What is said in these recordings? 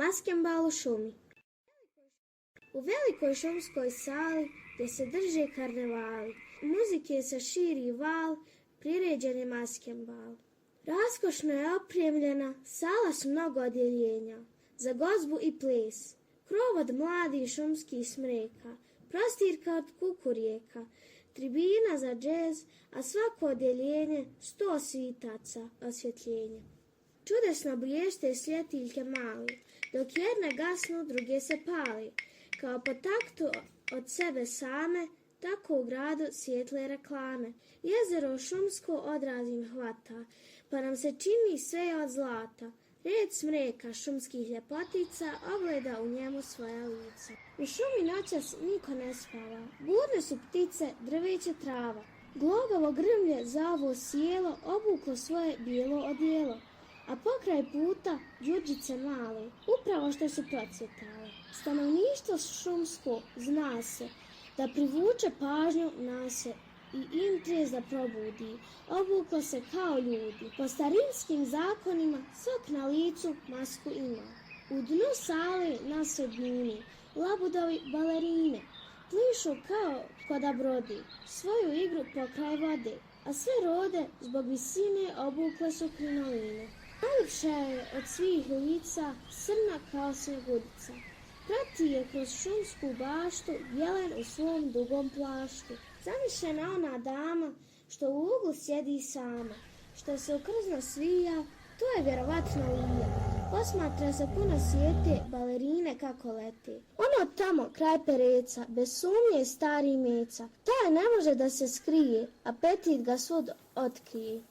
Maskenbal u šumi. U velikoj šumskoj sali gdje se drže karnevali, muzike se širi val, priređen je maskenbal. Raskošno je opremljena, sala s mnogo odjeljenja, za gozbu i ples, krov od mladih šumskih smreka, prostirka od kukurijeka, tribina za džez, a svako odjeljenje 100 svitaca osvjetljenja. Čudesno blješte svjetiljke mali, dok jedne gasnu, druge se pali. Kao po taktu od sebe same, tako u gradu svijetle reklame. Jezero šumsko odrazim hvata, pa nam se čini sve od zlata. Red smreka šumskih ljepotica ogleda u njemu svoja lica. U šumi noćas niko ne spava, budne su ptice, drveće trava. Glogavo grmlje za ovo sjelo obuklo svoje bijelo odijelo, a pokraj puta đuđice male, upravo što su procvjetale. Stanovništvo šumsko zna se da privuče pažnju nase i interes da probudi, obuklo se kao ljudi. Po starinskim zakonima svak na licu masku ima. U dnu sale na sredini labudovi balerine plišu kao koda brodi, svoju igru pokraj vode, a sve rode zbog visine obukle su krinoline. Najljepša je od svih lica crna kao snjegudica. Prati je kroz šumsku baštu jelen u svom dugom plaštu. Zamišljena ona dama što u uglu sjedi sama, što se ukrzno svija, to je vjerovatno Lija. Posmatra se puno svijete balerine kako lete. Ono tamo kraj pereca, bez sumnje stari meca, taj ne može da se skrije, apetit ga svud otkrije.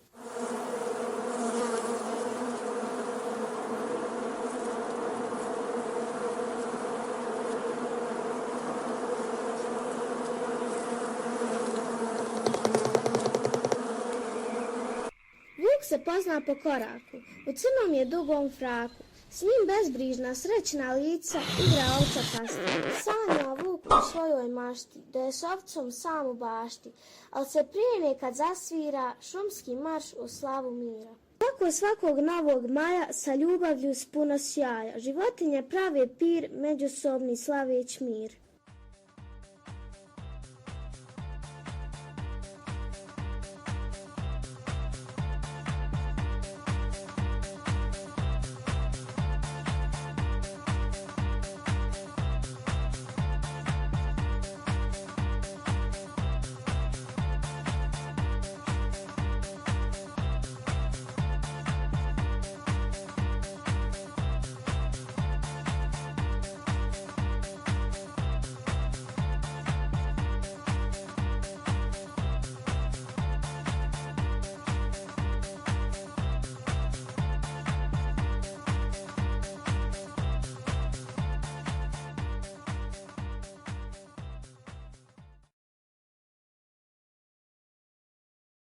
Vuk se pozna po koraku, u crnom je dugom fraku, s njim bezbrižna srećna lica igra ovca pasta. Sanja Vuk u svojoj mašti, da je s ovcom sam u bašti, ali se prije nekad zasvira šumski marš u slavu mira. Tako svakog novog maja sa ljubavlju s puno sjaja, životinje prave pir, međusobni slaveć mir.